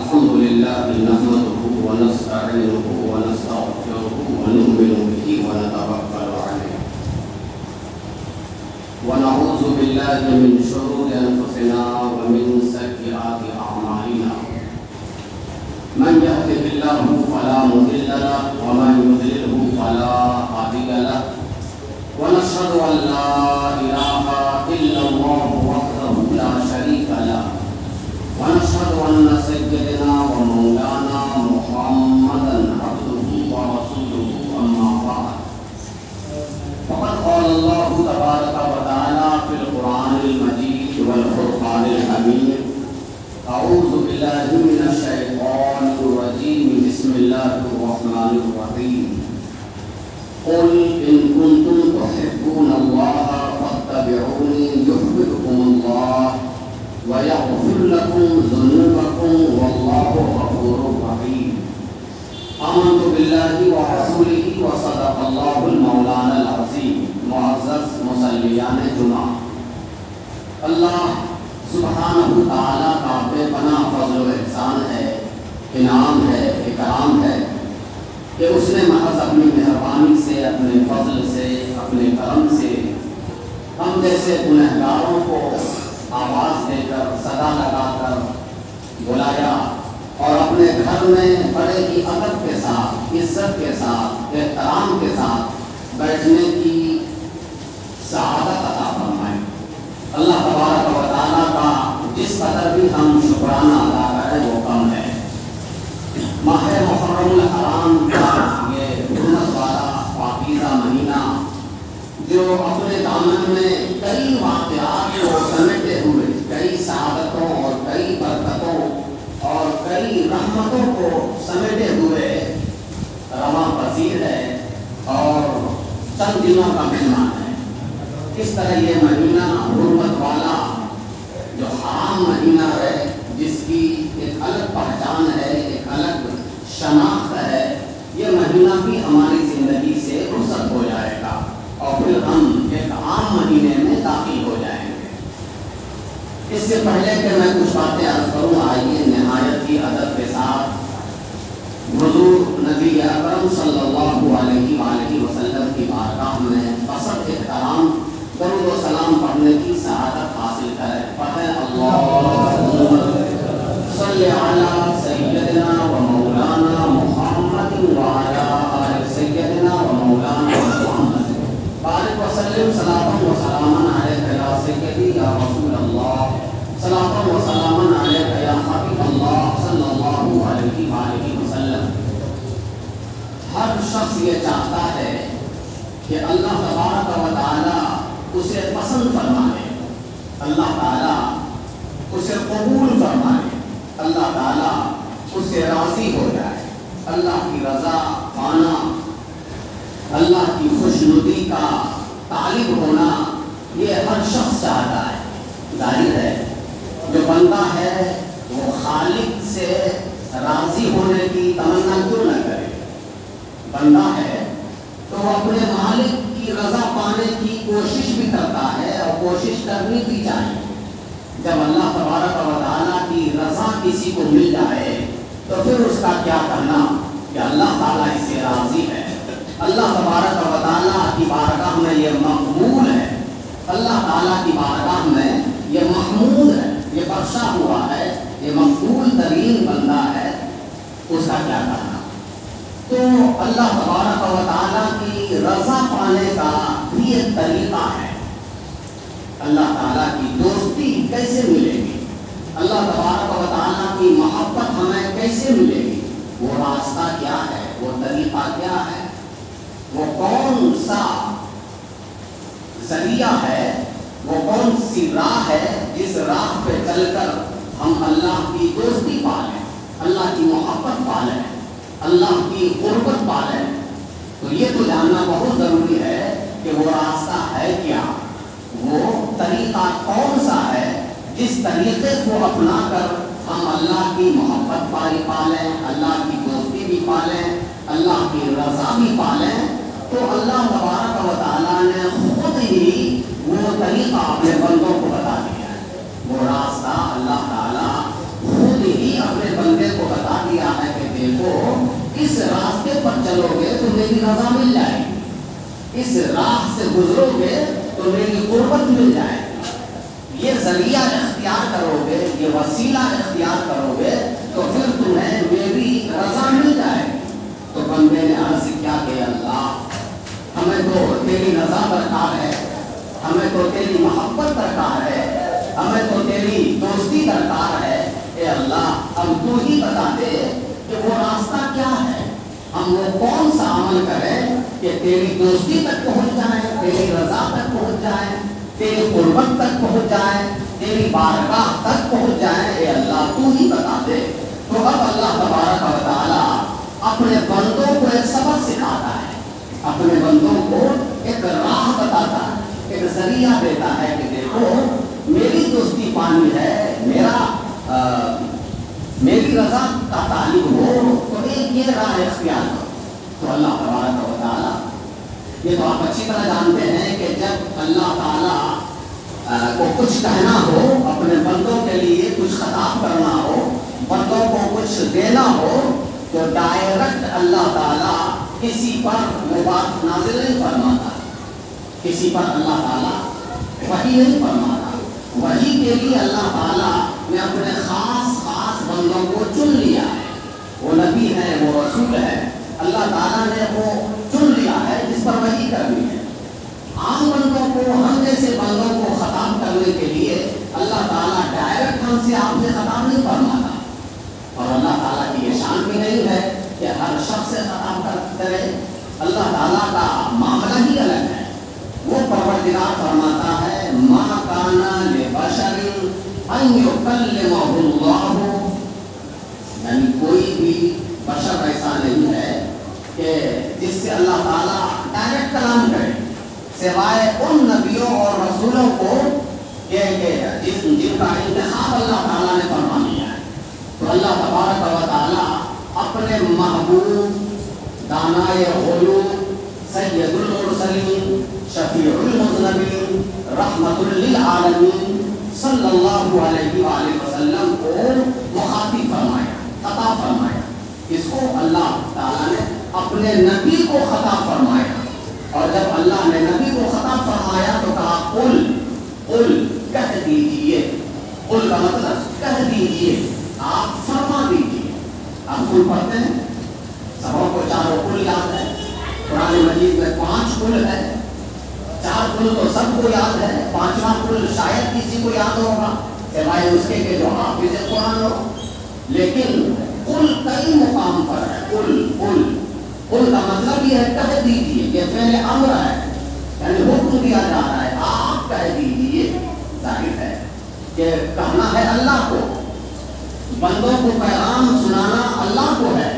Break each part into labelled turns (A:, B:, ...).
A: الحمد لله نحمده ونستعينه ونستغفره ونؤمن به ونتوكل عليه ونعوذ بالله من شرور أنفسنا ومن سيئات أعمالنا من يهده الله فلا مضل له ومن يضلله فلا هادي له ونشهد أن لا إله إلا الله وحده لا شريك له ونشهد أن سيدنا ومولانا محمدا عبده ورسوله أما بعد فقد قال الله تبارك وتعالى في القرآن المجيد والفرقان الحميد أعوذ بالله من الشيطان الرجيم بسم الله الرحمن الرحيم قل إن كنتم تحبون الله فاتبعوني يحببكم الله ويغفر لكم ذنوبكم والله غفور رحيم آمنت بالله ورسوله وصدق الله المولانا العظيم معزز مسلیان جمعہ اللہ سبحانہ تعالیٰ کا بے پناہ فضل و احسان ہے، انعام ہے، اکرام ہے کہ اس نے محض اپنی مہربانی سے، اپنے فضل سے، اپنے کرم سے ہم جیسے گنہگاروں کو آواز دے کر، صدا لگا کر بلایا اور اپنے گھر میں بڑے ہی ادب کے ساتھ، عزت کے ساتھ، احترام کے ساتھ بیٹھنے کی سعادت عطا فرمائی۔ اللہ تبارک و تعالیٰ کا جس قدر بھی ہم شکرانہ ادا کریں وہ کم ہے۔ ماہ محرم الحرام کا یہ حرمت والا پاکیزہ مہینہ جو اپنے دامن میں کئی واقعات کو سمیٹے ہوئے، کئی سعادتوں اور کئی برکتوں اور کئی رحمتوں کو سمیٹے ہوئے رواں پذیر ہے اور چند دنوں کا مہمان ہے۔ اس طرح یہ مہینہ حرمت والا جو حرام مہینہ ہے، جس کی ایک الگ پہچان ہے، ایک الگ شناخت ہے، یہ مہینہ بھی ہماری زندگی سے رخصت ہو جائے گا اور پھر ہم ایک عام مہینے میں داخل ہو جائیں گے۔ اس سے پہلے کہ میں کچھ باتیں عرض کروں، آئیے نہایت ہی ادب کے ساتھ حضور نبی اکرم صلی اللہ علیہ وآلہ وسلم کی بارگاہ میں بسط احترام درود و سلام پڑھنے کی سعادت حاصل کریں۔ پڑھیں اللہم صلی علی سیدنا و مولانا محمد وعلی آل سیدنا و مولانا محمد بارک وسلم صلاۃ و سلاما علیک یا سیدی یا رسول اللہ، صلاۃ و سلاما علیک یا حبیب اللہ صلی اللہ علیہ وآلہ وسلم۔ ہر شخص یہ چاہتا ہے کہ اللہ تبارک و تعالی اسے پسند فرمائے، اللہ تعالیٰ اسے قبول فرمائے، اللہ تعالیٰ اس سے راضی ہو جائے۔ اللہ کی رضا پانا، اللہ کی خوشنودی کا طالب ہونا، یہ ہر شخص چاہتا ہے۔ ظاہر ہے جو بندہ ہے وہ خالق سے راضی ہونے کی تمنا کیوں نہ کرے؟ بندہ ہے تو وہ اپنے مالک کی رضا پانے کی کوشش بھی کرتا ہے اور کوشش کرنی بھی چاہیے۔ جب اللہ تبارک و تعالیٰ کی رضا کسی کو مل جائے تو پھر اس کا کیا کرنا کہ اللہ تعالیٰ اس سے راضی ہے، اللہ تبارک و تعالیٰ کی بارگاہ میں یہ مقبول ہے، اللہ تعالیٰ کی بارگاہ میں یہ محمود ہے، یہ بخشا ہوا ہے، یہ مقبول ترین بندہ ہے، اس کا کیا کرنا؟ تو اللہ تبارک و تعالیٰ کی رضا پانے کا بھی ایک طریقہ ہے۔ اللہ تعالیٰ کی دوستی کیسے ملے گی؟ اللہ تبارک و تعالیٰ کی محبت ہمیں کیسے ملے گی؟ وہ راستہ کیا ہے؟ وہ طریقہ کیا ہے؟ وہ کون سا ذریعہ ہے؟ وہ کون سی راہ ہے جس راہ پہ چل کر ہم اللہ کی دوستی پالیں، اللہ کی محبت پالیں، اللہ کی قربت پالیں؟ تو یہ تو جاننا بہت ضروری ہے کہ وہ راستہ ہے کیا، وہ طریقہ کون سا ہے جس طریقے کو اپنا کر ہم اللہ کی محبت پالیں، اللہ کی دوستی بھی پالیں، اللہ کی رضا بھی پالیں۔ تو اللہ تبارک و تعالیٰ نے خود ہی وہ طریقہ اپنے بندوں کو بتا دیا ہے، وہ راستہ اللہ تعالیٰ خود ہی اپنے بندے کو رضا مل جائے گی، اس راہ سے گزرو گے تو میری قربت مل جائے گی، یہ ذریعہ اختیار کرو گے، یہ وسیلہ اختیار کرو گے تو پھر تمہیں میری رضا مل جائے گی۔ تو بندے نے عرض کیا کہ اللہ ہمیں تو تیری رضا درکار ہے، ہمیں تو تیری محبت درکار ہے، ہمیں تو تیری دوستی درکار ہے، اے اللہ اب تو ہی بتا دے کہ وہ راستہ کیا ہے، ہم وہ کون سا عمل کریں کہ تیری دوستی تک پہنچ جائیں، تیری رضا تک پہنچ جائیں، تیری قربت تک پہنچ جائیں، تیری بارگاہ تک پہنچ جائیں، اے اللہ تو ہی بتا دے۔ تو اب اللہ تبارک و تعالی اپنے بندوں کو ایک سبق سکھاتا ہے، اپنے بندوں کو ایک راہ بتاتا ہے، ایک ذریعہ دیتا ہے کہ دیکھو میری دوستی پانی ہے، میری رضا کا تعلق ہو تو ایک یہ راہ اختیار کرو۔ تو اللہ تبارک و تعالیٰ یہ تو آپ اچھی طرح جانتے ہیں کہ جب اللہ تعالیٰ کو کچھ کہنا ہو، اپنے بندوں کے لیے کچھ خطاب کرنا ہو، بندوں کو کچھ دینا ہو تو ڈائریکٹ اللہ تعالیٰ کسی پر وہ بات نازل نہیں فرماتا، کسی پر اللہ تعالیٰ وحی نہیں فرماتا، وحی کے لیے اللہ تعالیٰ نے اپنے خاص بندوں کو چن لیا ہے، وہ نبی ہے، وہ رسول ہے، اللہ تعالیٰ نے وہ چن لیا ہے جس پر وحی کرنی ہے۔ عام بندوں کو، ہم جیسے بندوں کو خطاب کرنے کے لیے اللہ تعالیٰ ڈائریکٹ ہم سے آپ سے خطاب نہیں فرماتا، اور اللہ تعالیٰ کی یہ شان بھی نہیں ہے کہ ہر شخص سے خطاب کرے، اللہ تعالیٰ کا معاملہ ہی الگ ہے۔ وہ پروردگار فرماتا ہے ما کان لبشر ان یکلمہ اللہ، یعنی کوئی بھی بشر ایسا نہیں ہے کہ جس سے اللہ تعالیٰ ڈائریکٹ کلام کرے، سوائے ان نبیوں اور رسولوں کو جن کا انتخاب اللہ تعالیٰ نے فرما لیا ہے۔ تو اللہ تبارک و تعالیٰ اپنے محبوب دانائے غیوب سید المرسلین شفیع المذنبین رحمت للعالمین صلی اللہ علیہ وآلہ وسلم کو مخاطب فرمایا، خطاب فرمایا۔ اس کو اللہ تعالیٰ نے اپنے نبی کو خطاب فرمایا، اور جب اللہ نے نبی کو خطاب فرمایا تو کہا قل کہہ دیجئے، قل کا مطلب کہہ دیجئے، آپ فرما دیجئے۔ آپ قل پڑھتے ہیں، سبوں کو چاروں قل یاد ہے، قرآن مجید میں 5 قل ہے، 4 قل تو سب کو یاد ہے، 5واں قل شاید کسی کو یاد ہوگا سوائے اس کے کہ جو حافظ قرآن ہو، لیکن قل کئی مقام پر ہے۔ قل کا مطلب یہ ہے کہہ دیجئے، یہ فعل امر ہے، یعنی حکم دیا جا رہا ہے آپ کہہ دیجئے۔ ظاہر ہے کہ کہنا ہے اللہ کو، بندوں کو پیغام سنانا اللہ کو ہے،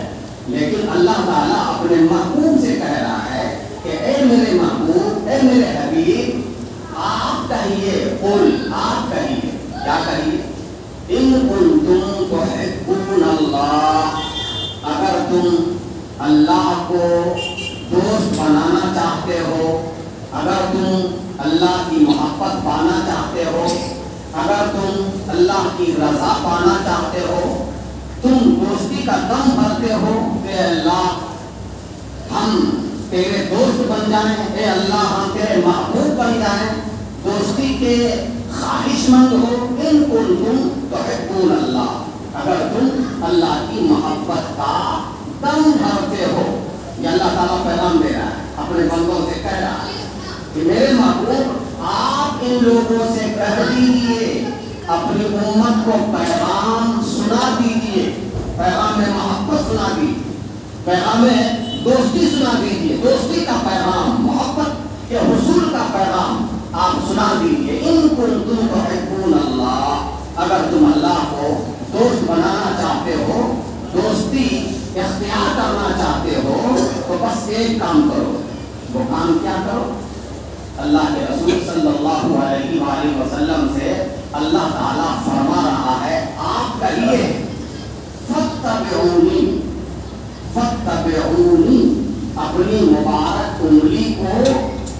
A: لیکن اللہ تعالیٰ اپنے محبوب سے کہہ رہا ہے کہ اے میرے محبوب، اے میرے حبیب، آپ کہیے، قل آپ کہیے، کیا کہیے؟ ان کنتم تحبون اللہ، اگر تم اللہ کو دوست بنانا چاہتے ہو، اگر تم اللہ کی محبت پانا چاہتے ہو، اگر تم اللہ کی رضا پانا چاہتے ہو، تم دوستی کا دم بھرتے ہو کہ اللہ ہم تیرے دوست بن جائیں، اے اللہ ہم تیرے محبوب بن جائیں، دوستی کے خواہش مند ہو، ان کنتم تحبون اللہ، اگر تم اللہ کی محبت کا دم بھرتے ہو۔ یہ اللہ تعالیٰ پیغام دے رہا ہے، اپنے بندوں سے کہہ رہا ہے کہ میرے محبوب آپ ان لوگوں سے کہہ دیجئے، اپنی امت کو پیغام سنا دیجئے، پیغام محبت سنا دیجئے، پیغام دوستی سنا دیجئے، دوستی کا پیغام، محبت کے حصول کا پیغام آپ سنا دیجئے۔ ان کنتم تحبون اللہ، اگر تم اللہ کو دوست بنانا چاہتے ہو، دوستی اختیار کرنا چاہتے ہو، تو بس ایک کام کرو۔ وہ کام کیا کرو؟ اللہ کے رسول صلی اللہ علیہ وآلہ وسلم سے اللہ تعالیٰ فرما رہا ہے آپ کہیے فاتبعونی، فاتبعونی، اپنی مبارک انگلی کو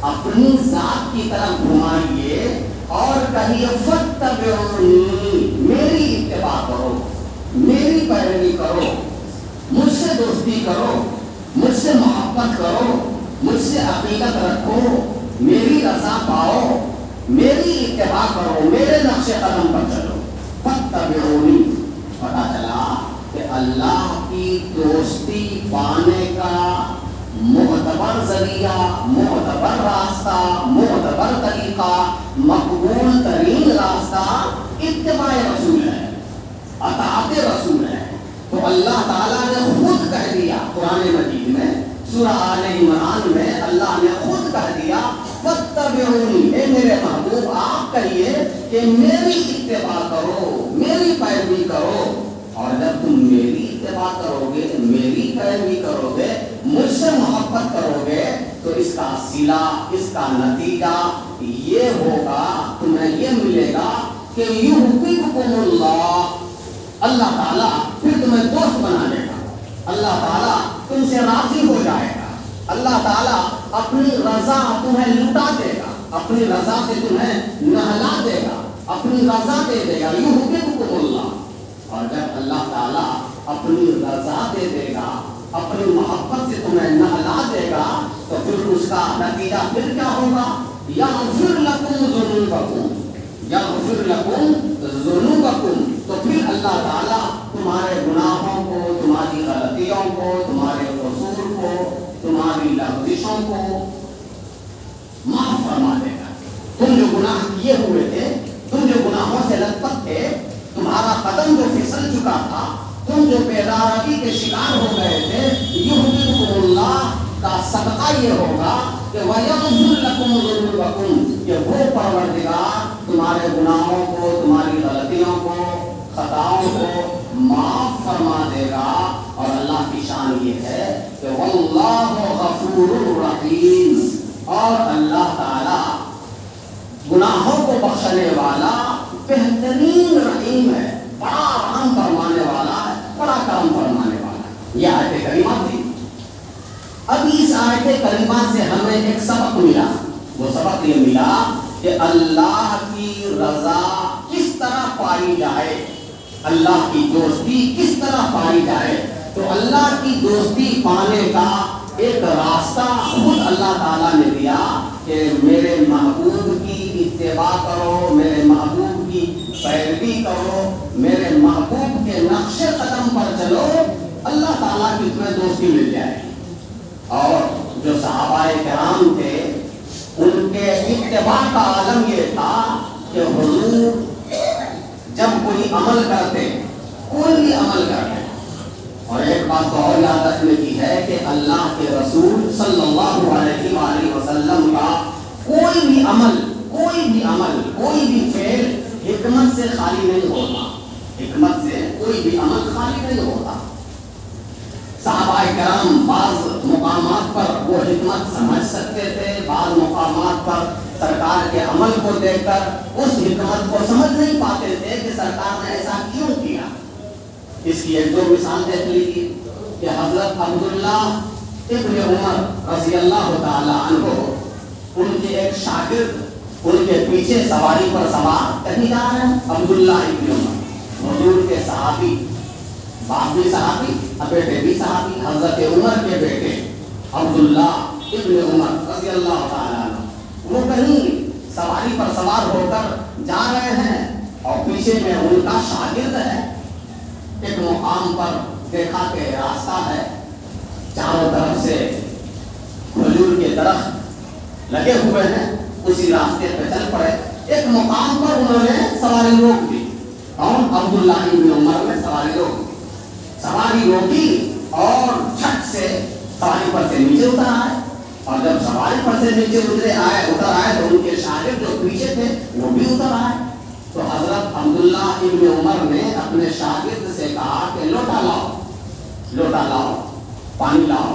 A: اپنی ذات کی طرف گھمائیے اور کہیے فاتبعونی، میری اتباع کرو، میری پیروی کرو، مجھ سے دوستی کرو، مجھ سے محبت کرو، مجھ سے عقیدت رکھو، میری رضا پاؤ، میری اتباع کرو، میرے نقش قدم پر چلو، فاتبعونی۔ پتا چلا کہ اللہ کی دوستی پانے کا معتبر ذریعہ، معتبر راستہ، معتبر طریقہ، مقبول ترین راستہ اتباع رسول ہے، اطاعت رسول ہے۔ تو اللہ تعالیٰ نے خود کہہ دیا قرآن مجید میں، سورہ آل عمران میں اللہ نے خود کہہ دیا فاتبعونی، اے میرے محبوب آپ کہیے کہ میری اتباع کرو، میری پیروی کرو۔ اور جب تم میری اتباع کرو گے، میری پیروی کرو گے، مجھ سے محبت کرو گے، تو اس کا صلہ، اس کا نتیجہ یہ ہوگا، تمہیں یہ ملے گا کہ یحببکم اللہ، اللہ تعالیٰ پھر تمہیں دوست بنا لے گا، اللہ تعالیٰ تم سے راضی ہو جائے گا، اللہ تعالیٰ اپنی رضا تمہیں لٹا دے گا، اپنی رضا سے تمہیں نہلا دے گا، اپنی رضا دے دے گا، یحببکم اللہ۔ اور جب اللہ تعالیٰ اپنی رضا دے دے گا، اپنی محبت سے تمہیں نہلا دے گا، تو پھر اس کا نتیجہ پھر کیا ہوگا؟ یغفر لکم ذنوبکم، یغفر لکم ذنوبکم، تو پھر اللہ تعالیٰ تمہارے گناہوں کو، تمہاری غلطیوں کو، تمہارے قصور کو، تمہاری لغزشوں کو معاف فرما دے گا۔ تم جو گناہ کیے ہوئے تھے، تم جو گناہوں سے لت پت تھے، تمہارا قدم جو پھسل چکا تھا، تم جو بیداری کے شکار ہو گئے تھے، یحببکم اللہ کا صدقہ یہ ہوگا کہ وَيَغْفِرْ لَكُمْ ذُنُوبَكُمْ، کہ وہ پروردگار تمہارے گناہوں کو، تمہاری غلطیوں کو، خطاؤں کو معاف فرما دے گا۔ اور اللہ کی شان یہ ہے کہ وَاللَّهُ غَفُورٌ رَحِيمٌ، اور اللہ تعالی گناہوں کو بخشنے والا بہترین رحیم ہے، بڑا رحم فرمانے والا ہے، بڑا کرم فرمانے والا ہے۔ یہ آیت کریمہ تھی۔ اب اس آیت کریمہ سے ہمیں ایک سبق ملا، وہ سبق یہ ملا کہ اللہ کی رضا کس طرح پائی جائے، اللہ کی دوستی کس طرح پائی جائے۔ تو اللہ کی دوستی پانے کا ایک راستہ خود اللہ تعالیٰ نے دیا کہ میرے محبوب کی اتباع کرو، میرے محبوب کی پیروی کرو، میرے محبوب کے نقش قدم پر چلو، اللہ تعالیٰ کی تمہیں دوستی مل جائے گی۔ اور جو صحابہ کرام تھے، ان کے اتباع کا عالم یہ تھا کہ حضور جب کوئی عمل کرتے، کوئی بھی عمل کرتے، اور ایک بات تو اور یاد رکھنے کی ہے کہ اللہ کے رسول صلی اللہ علیہ وآلہ وسلم کا کوئی بھی عمل، کوئی بھی فعل حکمت سے خالی نہیں ہوتا، حکمت سے کوئی بھی عمل خالی نہیں ہوتا۔ صحابہ کرام بعض مقامات پر وہ حکمت سمجھ سکتے تھے، بعض مقامات پر سرکار کے عمل کو دیکھ کر اس حکمت کو سمجھ نہیں پاتے تھے کہ سرکار نے ایسا کیوں کیا۔ اس کی ایک دو مثال دیکھ لیجیے کہ حضرت عبداللہ ابن عمر رضی اللہ تعالی عنہ، ان کے ایک شاگرد ان کے پیچھے سواری پر سوار کہیں جا رہے ہیں، عبداللہ ابن عمر حضور کے صحابی، باپ بھی صحابی، بیٹے بھی صحابی، حضرت عمر کے بیٹے عبداللہ ابن عمر رضی اللہ تعالی عنہ، وہ کہیں سواری پر سوار ہو کر جا رہے ہیں، اور پیچھے میں ان کا شاگرد ہے۔ ایک مقام پر دیکھا کہ راستہ ہے، چاروں طرف سے کھجور کے درخت لگے ہوئے ہیں، اسی راستے پہ چل پڑے۔ ایک مقام پر انہوں نے سواری روک دی، اور عبداللہ ابن عمر نے سواری روکی اور چھٹ سے سواری پر سے نیچے اتر آئے، اور جب سواری پر سے نیچے اتر آئے تو ان کے شاگرد جو پیچھے تھے وہ بھی اتر آئے۔ تو حضرت عبداللہ ابن عمر نے اپنے شاگرد سے کہا کہ لوٹا لاؤ، پانی لاؤ۔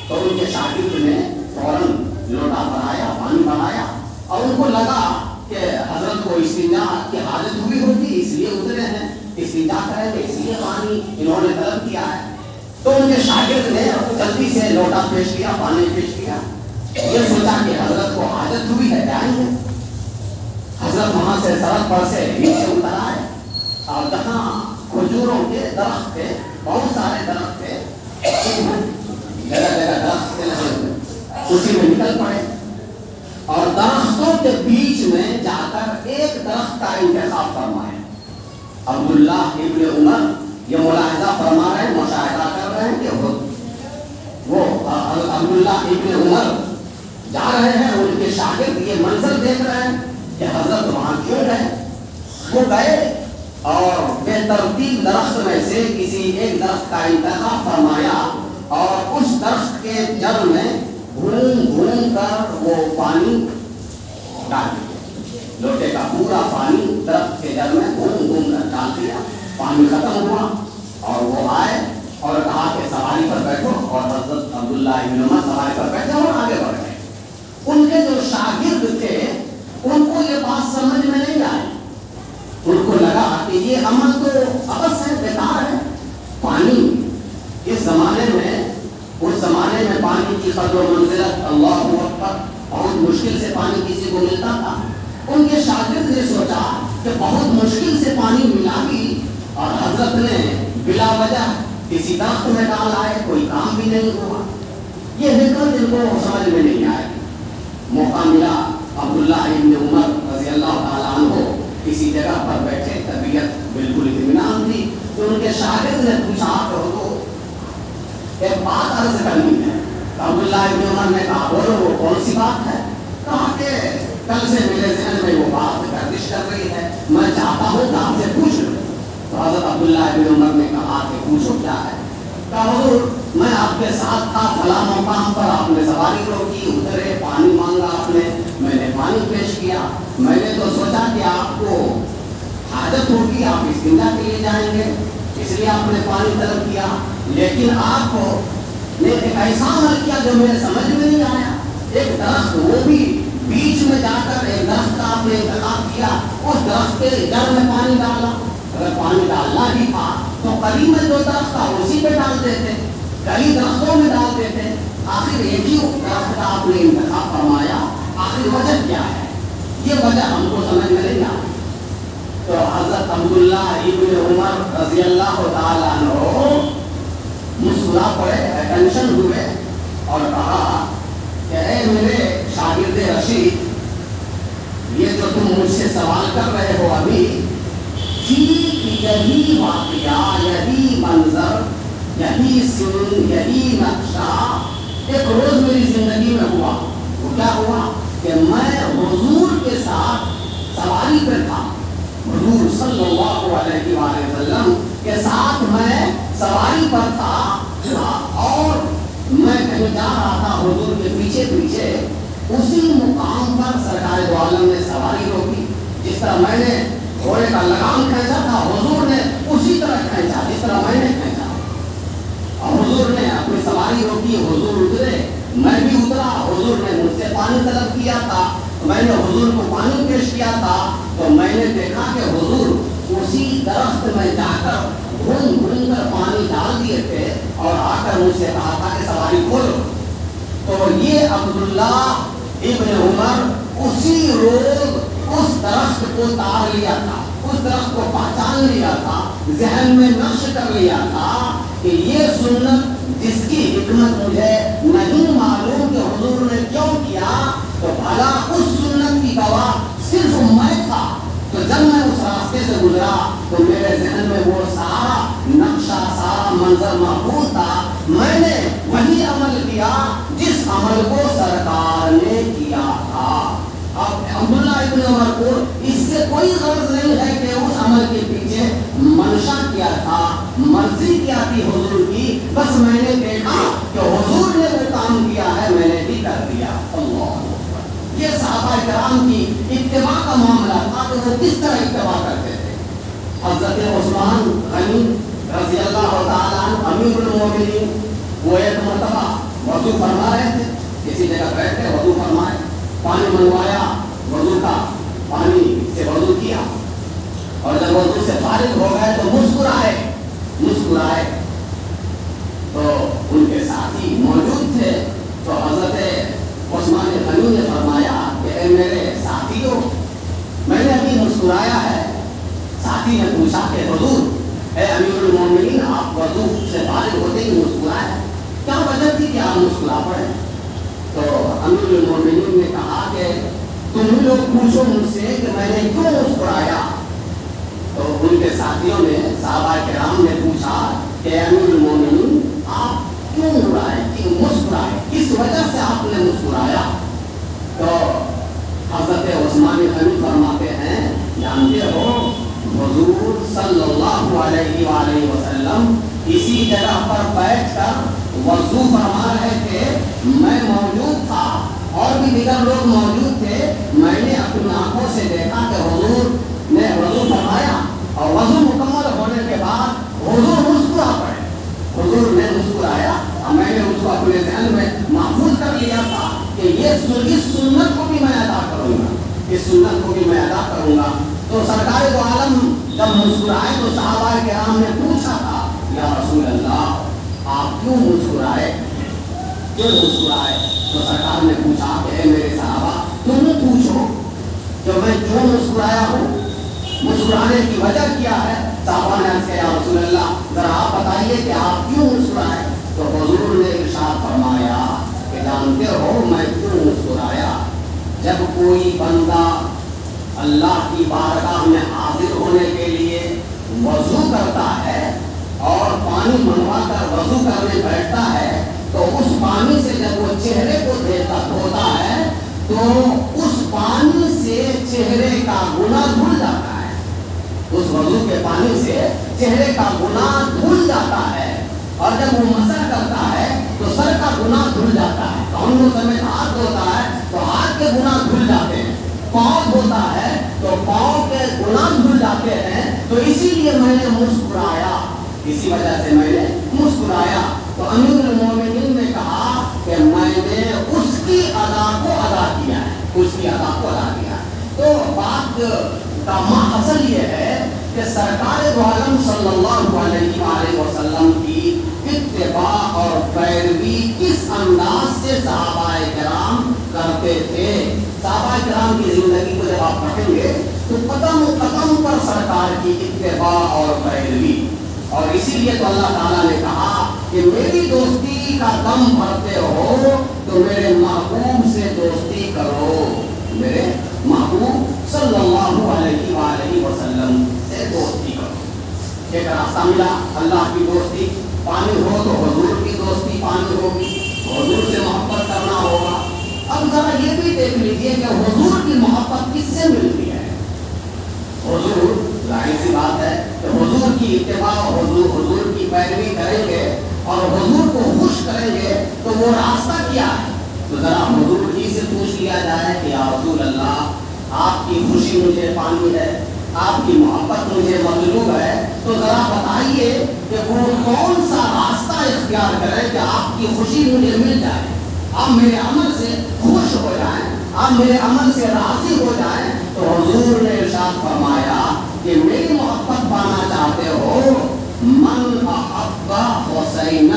A: تو ان کے شاگرد نے فوراً لوٹا بنایا، پانی بنایا، اور ان کو لگا کہ حضرت کو استنجا کی حاجت ہوئی ہوگی، اس لیے اترے ہیں، استنجا کریں گے، اس لیے پانی انہوں نے طلب کیا ہے۔ تو ان کے شاگرد نے جلدی سے لوٹا پیش کیا، پانی پیش کیا، یہ سوچا کہ حضرت کو حاجت ہوئی ہے، جائیں گے۔ حضرت وہاں سے سڑک پر سے نیچے اتر آئے، اور جہاں کھجوروں کے درخت تھے، بہت سارے درخت تھے، جگہ اسی میں نکل پڑے اور درختوں کے بیچ میں جا کر ایک درخت کا انتخاب فرمائے. عبداللہ ابن عمر یہ ملاحظہ فرما رہے ہیں, مشاہدہ کر رہے ہیں کہ وہ عبداللہ ابن عمر جا رہے ہیں, ان کے شاگرد یہ منظر دیکھ رہے ہیں کہ حضرت وہاں کیوں گئے. وہ گئے اور بے ترتیب درخت میں سے کسی ایک درخت کا انتخاب فرمایا اور اس درخت کے جڑ میں گھوم گھوم کر وہ پانی ڈال دیا. لوٹے کا پورا پانی درخت کے جڑ میں گھوم گھوم کر ڈال دیا. پانی ختم ہوا اور وہ آئے اور کہا کہ سواری پر بیٹھو, اور حضرت عبداللہ ابن عمر سواری پر بیٹھے اور آگے بڑھ گئے. ان کے جو شاگرد تھے ان کو یہ بات سمجھ میں نہیں آئی. ان کو لگا کہ یہ عمل تو ابس ہے, بیکار ہے. پانی اس زمانے میں, اس زمانے میں پانی کی قدر و منزلت اللہ اکبر, بہت مشکل سے پانی کسی کو ملتا تھا. ان کے شاگرد نے سوچا کہ بہت مشکل سے پانی ملا بھی اور حضرت نے بلا وجہ کسی درخت میں ڈال آئے, کوئی کام بھی نہیں ہوا. یہ حکمت ان کو سمجھ میں نہیں آئی. موقع ملا, عبداللہ ابن عمر رضی اللہ تعالیٰ عنہ کسی جگہ پر بیٹھے, طبیعت بالکل اطمینان تھی. تو ان کے شاگرد نے پوچھا کہ حضور ایک بات عرض کرنی ہے. عبداللہ ابن عمر نے کہا بولو, وہ کون سی بات ہے؟ کہا کہ کل سے میرے ذہن میں وہ بات گردش کر رہی ہے, میں چاہتا ہوں کہ آپ سے پوچھ لوں. تو حضرت عبداللہ ابن عمر نے کہا کہ پوچھو کیا ہے. کہا حضور میں آپ کے ساتھ تھا, فلاں مقام پر آپ نے سواری روکی, اترے, پانی مانگا آپ نے, میں نے پانی پیش کیا. میں نے تو سوچا کہ آپ کو حاجت ہوگی, آپ استنجا کے لیے جائیں گے, اس لیے آپ نے پانی طلب کیا. لیکن آپ نے ایک ایسا عمل کیا جو میرے سمجھ میں نہیں آیا. ایک درخت, وہ بھی بیچ میں جا کر ایک درخت کا آپ نے انتخاب کیا, اس درخت کے جڑ میں پانی ڈالا. اگر پانی ڈالنا ہی تھا تو قریب میں جو درخت تھا اسی پہ ڈال دیتے, کئی درختوں میں ڈال دیتے. آخر ایک ہی درخت کا آپ نے انتخاب فرمایا, آخر وجہ کیا ہے؟ یہ وجہ ہم کو سمجھ میں نہیں آئی. تو حضرت عبداللہ ابن عمر رضی اللہ تعالیٰ عنہ مسکرا پڑے, ٹینشن ہوئے اور کہا کہ اے میرے شاگرد رشید, یہ جو تم مجھ سے سوال کر رہے ہو ابھی, ٹھیک یہی واقعہ, یہی منظر, یہی سین, یہی نقشہ ایک روز میری زندگی میں ہوا. وہ کیا ہوا کہ میں حضور کے ساتھ سواری پہ تھا, حضور صلی اللہ علیہ وآلہ وسلم کے ساتھ میں سواری پر تھا, اور میں کہیں جا رہا تھا حضور کے پیچھے پیچھے. اسی مقام پر سرکار دو عالم نے سواری روکی. جس طرح میں نے گھوڑے کا لگام کھینچا تھا, حضور نے اسی طرح کھینچا جس طرح میں نے کھینچا. اور حضور نے اپنی سواری روکی, حضور اترے, میں بھی اترا. حضور نے مجھ سے پانی طلب کیا تھا, میں نے حضور کو پانی پیش کیا تھا. تو میں نے دیکھا کہ حضور اسی درخت میں جا کر گھوم گھوم کر پانی ڈال دیے تھے اور آ کر مجھ سے کہا تھا کہ سواری کھولو. تو یہ عبداللہ ابن عمر اسی روز اس درخت کو تار لیا تھا, اس درخت کو پہچان لیا تھا, ذہن میں نقش کر لیا تھا کہ یہ سنت جس کی حکمت مجھے نہیں معلوم کہ حضور نے کیوں کیا, تو بھلا اس سنت کی گواہ صرف میں تھا. تو جب میں اس راستے سے گزرا تو میرے ذہن میں وہ سارا نقشہ, سارا منظر محفوظ تھا. میں نے وہی عمل کیا جس عمل کو سرکار نے کیا تھا. اب عبداللہ ابن عمر کو اس سے کوئی غرض نہیں ہے کہ اس عمل کے پیچھے منشا کیا تھا, مرضی کیا تھی حضور کی. بس میں نے دیکھا کہ حضور نے وہ کام کیا ہے, میں نے بھی کر دیا. اللہ, یہ صحابہ کرام کی اتباع کا معاملہ تھا کہ وہ کس طرح اتباع کرتے تھے. حضرت عثمان غنی رضی اللہ تعالیٰ عنہ امیر المومنین, وہ ایک مرتبہ وضو فرما رہے تھے, کسی جگہ بیٹھے وضو فرمائے, پانی منگوایا, وضو کا پانی سے وضو کیا, اور جب وضو سے فارغ ہو گئے تو مسکرائے. تو ان کے ساتھی موجود تھے. تو حضرت عثمان غنی نے فرمایا کہ اے میرے ساتھیوں, میں نے ابھی مسکرایا ہے. ساتھی نے پوچھا کہ حضور اے امیر المومنین, آپ وضو سے فارغ ہوتے ہی مسکرائے, کیا وجہ تھی کہ آپ مسکرا پڑے؟ تو امیر المومنین نے کہا کہ تم لوگ پوچھو مجھ سے کہ میں نے کیوں مسکرایا. تو ان کے ساتھیوں نے صحابہ کرام نے پوچھا کہ امیر المومنین آپ کیوں مسکرائے, کس وجہ سے آپ نے مسکرایا؟ تو حضرت عثمان غنی فرماتے ہیں جانتے ہو حضور صلی اللہ علیہ وآلہ وسلم اسی جگہ پر بیٹھ کر وضو فرما رہے تھے, میں موجود تھا اور بھی دیگر لوگ موجود تھے. میں نے اپنی آنکھوں سے دیکھا کہ حضور نے وضو فرمایا اور وضو مکمل ہونے کے بعد حضور مسکرا پڑے. حضور نے مسکرایا اور میں نے اس کو اپنے ذہن میں محفوظ کر لیا تھا کہ اس سنت کو بھی میں ادا کروں گا, اس سنت کو بھی میں ادا کروں گا. تو سرکار دو عالم جب مسکرائے تو صحابہ کرام نے پوچھا تھا یا رسول اللہ آپ کیوں مسکرائے, کیوں مسکرائے؟ تو سرکار نے پوچھا کہ اے میرے صحابہ تم پوچھو کہ میں کیوں مسکرایا ہوں, مسکرانے کی وجہ کیا ہے؟ صحابہ نے عرض کیا یا رسول اللہ ذرا آپ بتائیے کہ آپ کیوں مسکرائے؟ تو حضور نے ارشاد فرمایا کہ جانتے ہو میں کیوں مسکرایا؟ جب کوئی بندہ اللہ کی بارگاہ میں حاضر ہونے کے لیے وضو کرتا ہے اور پانی منگوا کر وضو کرنے بیٹھتا ہے تو اس پانی سے جب وہ چہرے کو دھوتا ہے تو اس پانی سے چہرے کا گناہ دھل جاتا ہے. اس وضو کے پانی سے چہرے کا گناہ دھل جاتا ہے اور جب وہ مسح کرتا ہے تو سر کا گناہ دھل جاتا ہے. کانوں سمیت ہاتھ دھوتا ہے تو ہاتھ کے گناہ دھل جاتے ہیں, پاؤں دھوتا ہے تو پاؤں کے گناہ دھل جاتے ہیں. تو اسی لیے میں نے مسکرایا, اسی وجہ سے میں نے مسکرایا. تو امیر المومنین نے کہا کہ میں نے اس کی ادا کو ادا کیا ہے, اس کی ادا کو ادا کیا ہے. تو بات کا ماحصل یہ ہے کہ سرکار دو عالم صلی اللہ علیہ وآلہ وسلم کی اتباع اور پیروی کس انداز سے صحابہ کرام کرتے تھے. صحابہ کرام کی زندگی کو جب آپ پڑھیں گے تو قدم قدم پر سرکار کی اتباع اور پیروی, اور اسی لیے تو اللہ تعالیٰ نے کہا کہ میری دوستی کا دم بھرتے ہو تو میرے محبوب سے دوستی کرو, میرے محبوب صلی اللہ علیہ وآلہ وسلم سے دوستی کرو. ایک راستہ ملا اللہ کی دوستی, پانی ہو تو حضور کی دوستی پانی ہوگی, حضور سے محبت کرنا ہوگا. اب ذرا یہ بھی دیکھ لیجئے کہ حضور کی محبت کس سے ملتی ہے. حضور ظاہر سی بات ہے کہ حضور کی اتباع حضور کی پیروی کریں گے اور حضور کو خوش کریں گے تو وہ راستہ کیا ہے؟ تو ذرا حضور ہی سے پوچھ لیا جائے کہ یا رسول اللہ آپ کی خوشی مجھے پانی ہے, آپ کی محبت مجھے مطلوب ہے, تو ذرا بتائیے کہ وہ کون سا راستہ اختیار کرے کہ آپ کی خوشی مجھے مل جائے, آپ میرے عمل سے خوش ہو جائیں, آپ میرے عمل سے راضی ہو جائیں. تو حضور نے ارشاد فرمایا کہ میری محبت پانا چاہتے ہو من احب حسینا,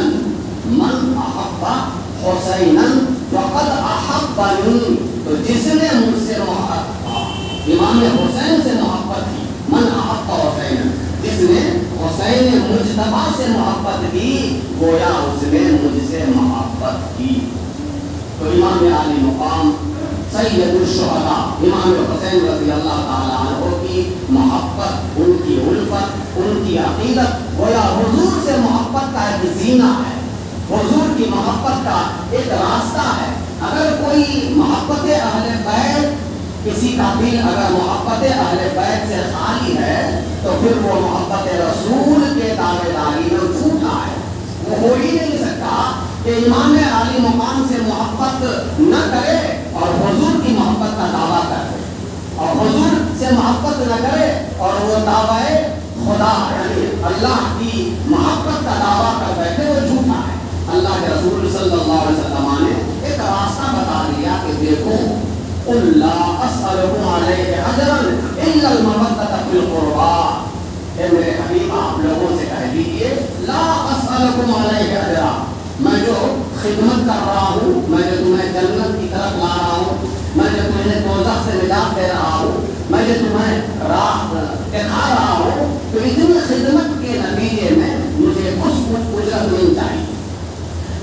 A: من احب حسینا فقد احبنی, تو جس نے مجھ سے محبت, امام حسین سے محبت کی, من احب حسینا, جس نے حسین مجتبی سے محبت کی گویا اس نے مجھ سے محبت کی. تو امام عالی مقام سید الشہداء امام حسین رضی اللہ تعالیٰ عنہ کی محبت, ان کی الفت, ان کی عقیدت گویا حضور سے محبت کا ایک زینہ ہے, حضور کی محبت کا ایک راستہ ہے. اگر کوئی محبت اہل بیت, کسی کا دل اگر محبت اہل بیت سے خالی ہے تو پھر وہ محبت رسول کے دعوے داری میں جھوٹا ہے. وہ ہو ہی نہیں سکتا کہ امام عالی مقام سے محبت نہ کرے اور حضور کی محبت کا دعویٰ کرے, اور حضور سے محبت نہ کرے اور وہ دعوی خدا یعنی اللہ کی محبت کا دعویٰ کر بیٹھے, وہ جھوٹا ہے. اللہ کے رسول صلی اللہ علیہ وسلم نے ایک راستہ بتا دیا کہ دیکھو قل لا اسألکم علیہ اجرا الا المودۃ فی القربى, اے میرے حبیب آپ لوگوں سے کہہ دیجیے لا اسألکم علیہ اجرا, میں جو خدمت کر رہا ہوں, میں جو تمہیں جنت کی طرف لا رہا ہوں, میں جو تمہیں دوزخ سے نجات دے رہا ہوں, میں جو تمہیں راہ دکھا رہا ہوں, تو اتنی خدمت کے نتیجے میں مجھے کچھ اجرت نہیں چاہیے.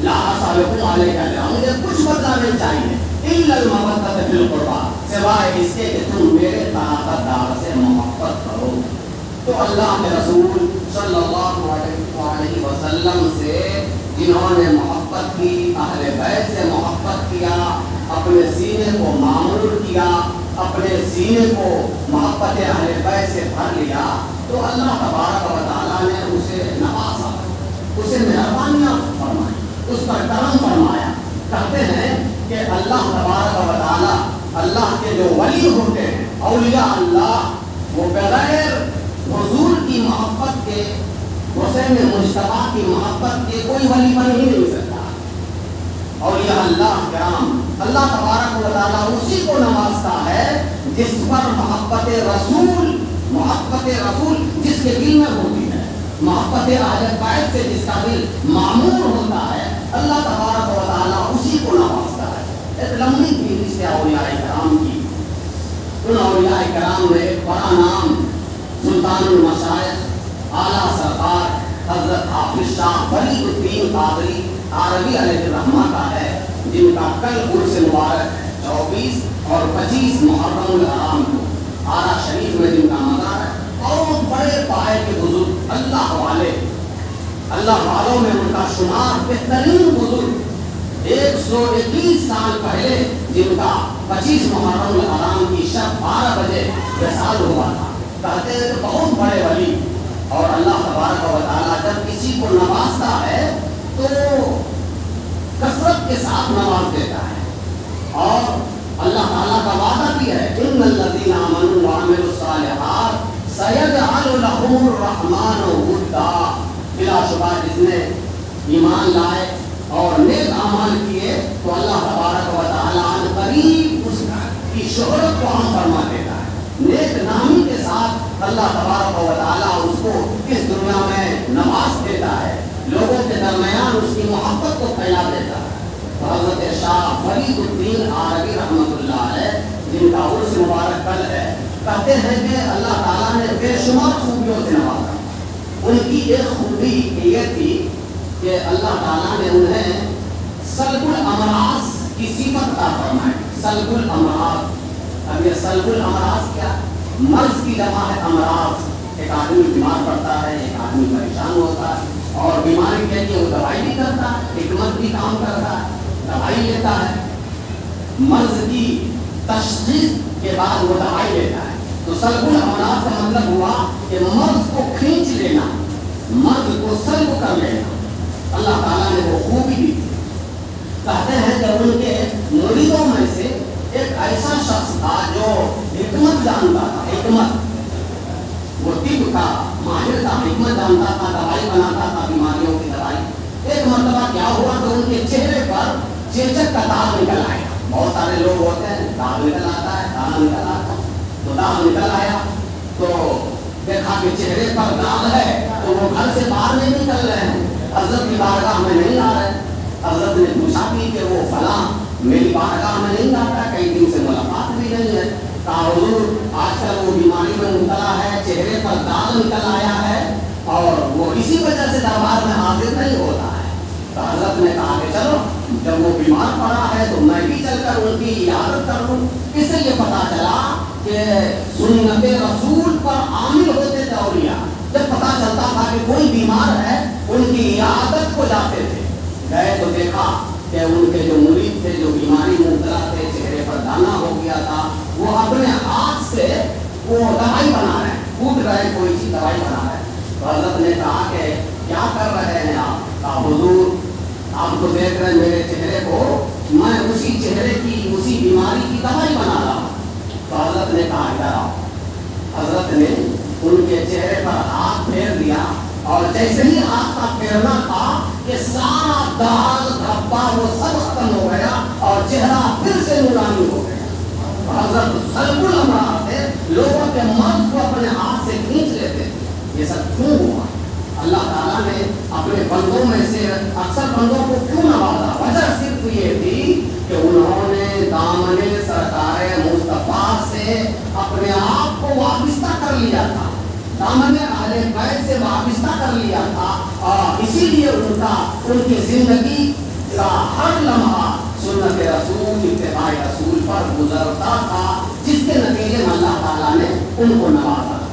A: لا اسألکم علیہ اجرا، مجھے کچھ بدلہ نہیں چاہیے، الا المودۃ فی القربی، سوائے اس کے کہ تم میرے طاقت دار سے محبت کرو۔ تو اللہ کے رسول صلی اللہ علیہ وسلم سے جنہوں نے محبت کی، اہل بیت سے محبت کیا، اپنے سینے کو معمور کیا، اپنے سینے کو محبت اہل بیت سے بھر لیا، تو اللہ تبارک و تعالیٰ نے اسے نوازا، اسے مہربانیاں فرمائی، اس پر کرم فرمایا۔ کہتے ہیں کہ اللہ تبارک و تعالیٰ، اللہ کے جو ولی ہوتے ہیں، اولیاء اللہ، وہ بغیر حضور کی محبت کے، حسین مجتبیٰ کی محبت کے کوئی ولی بن ہی نہیں سکتا۔ اولیاء اللہ کرام، اللہ تبارک و تعالیٰ اسی کو نوازتا ہے جس پر محبت رسول جس کے دل میں ہوتی ہے، محبت اہل بیت سے جس کا دل معمور ہوتا ہے، اللہ تبارک و تعالیٰ اسی کو نوازتا ہے۔ ایک لمبی فہرست ہے اولیاء کرام کی۔ ان اولیاء کرام میں ایک بڑا نام سلطان المشائخ اعلیٰ سرکار حضرت حافظ شاہ ولی الدین قادری عربی علیہ الرحمہ کا ہے، جن کا کل عرس مبارک 24 اور 25 محرم الحرام کو آرا شریف میں جن کا مزار ہے۔ اور بڑے پائے کے بزرگ، اللہ والوں میں ان کا شمار بہترین بزرگ، 121 سال پہلے جن کا 25 محرم الحرام کی شب 12 بجے وصال ہوا تھا۔ کہتے ہیں کہ بہت بڑے ولی، اور اللہ تبارک و تعالیٰ جب کسی کو نوازتا ہے تو کثرت کے ساتھ نواز دیتا ہے، اور اللہ تعالیٰ کا وعدہ بھی ہے، ان الذین آمنوا وعملوا الصالحات سیجعل لهم الرحمن ودا، بلا شبہ جس نے ایمان لائے اور نیک اعمال کیے تو اللہ تبارک و تعالیٰ قریب اس کی شہرت کو عام فرما دیتا ہے۔ نیک نامی کے ساتھ اللہ تبارک و تعالیٰ اس کو اس دنیا میں نواز دیتا ہے، لوگوں کے درمیان اس کی محبت کو پھیلا دیتا ہے۔ حضرت شاہ فرید الدین عربی رحمۃ اللہ علیہ، جن کا عرس مبارک کل ہے، کہتے ہیں کہ اللہ تعالیٰ نے بے شمار خوبیوں سے نوازا۔ ان کی ایک خوبی یہ تھی کہ اللہ تعالیٰ نے انہیں سلب الامراض کی صفت عطا فرمائی۔ سلب الامراض، اب یہ سلب الامراض کیا؟ مرض کی جمع ہے امراض۔ ایک آدمی بیمار پڑتا ہے، ایک آدمی پریشان ہوتا ہے، اور بیماری کے لیے وہ دوائی بھی کرتا ہے، حکمت بھی کام کرتا ہے، دوائی لیتا ہے، مرض کی تشخیص کے بعد وہ دوائی لیتا ہے۔ تو سلب الامراض کا مطلب ہوا کہ مرض کو کھینچ لینا، مرض کو سلب کر لینا۔ اللہ تعالیٰ نے وہ خوبی دی تھی۔ کہتے ہیں کہ ان کے مریدوں میں سے ایک ایسا شخص تھا جو حکمت جانتا تھا، حکمت، وہ طب کا ماہر تھا، حکمت جانتا تھا، دوائی بناتا تھا، بیماریوں کی دوائی۔ ایک مرتبہ کیا ہوا تو ان کے چہرے پر چیچک کا داغ نکل آیا۔ بہت سارے لوگ ہوتے ہیں، داغ نکل آتا ہے، دانا نکل آتا ہے، تو داغ نکل آیا تو دیکھا کہ چہرے پر داغ ہے، تو وہ گھر سے باہر نہیں نکل رہے ہیں، حضرت کی بارگاہ میں نہیں آ رہے۔ حضرت نے پوچھا بھی کہ وہ فلاں میری بارگاہ میں نہیں آتا، کئی دن سے ملاقات بھی نہیں ہے۔ کہا حضور آج کل وہ بیماری میں مبتلا ہے، چہرے پر داغ نکل آیا ہے، اور وہ اسی وجہ سے دربار میں حاضر نہیں ہوتا ہے۔ تو حضرت نے کہا کہ چلو جب وہ بیمار پڑا ہے تو میں بھی چل کر ان کی عیادت کر لوں۔ اس سے یہ پتا چلا کہ سنت رسول پر عامل ہوتے تھے اولیاء۔ جب پتا چلتا تھا کہ کوئی بیمار ہے، ان کی عیادت کو جاتے تھے۔ گئے تو دیکھا کہ ان کے جو مرید تھے، جو بیماری میں مبتلا تھے، چہرے پر دانا ہو گیا تھا، وہ اپنے ہاتھ سے وہ دوائی بنا رہے ہیں، کوٹ رہے کوئی چیز دوائی بنا رہے ہیں۔ تو حضرت نے کہا کہ کیا کر رہے ہیں آپ؟ کہا حضور آپ کو دیکھ رہے ہیں میرے چہرے کو، میں اسی چہرے کی اسی بیماری کی دوائی بنا رہا ہوں۔ تو حضرت نے کہا ادھر آؤ۔ حضرت نے ان کے چہرے پر ہاتھ پھیر دیا، اور جیسے ہی ہاتھ کا پھیرنا تھا کہ سارا داغ دھبا وہ سب ختم ہو گیا اور چہرہ پھر سے نورانی ہو گیا۔ حضرت سلب الامراض سے لوگوں کے مرض کو اپنے ہاتھ سے کھینچ لیتے تھے۔ یہ سب کیوں ہوا؟ اللہ تعالیٰ نے اپنے بندوں میں سے اکثر بندوں کو کیوں نوازا؟ وجہ صرف یہ تھی کہ انہوں نے دامن سرکار مصطفیٰ سے اپنے آپ کو وابستہ کر لیا تھا، دامن اہل بیت سے وابستہ کر لیا تھا، اور اسی لیے ان کی زندگی ہر لمحہ سنت رسول اتباع رسول پر گزرتا تھا، جس کے نتیجے میں اللہ تعالیٰ نے ان کو نوازا۔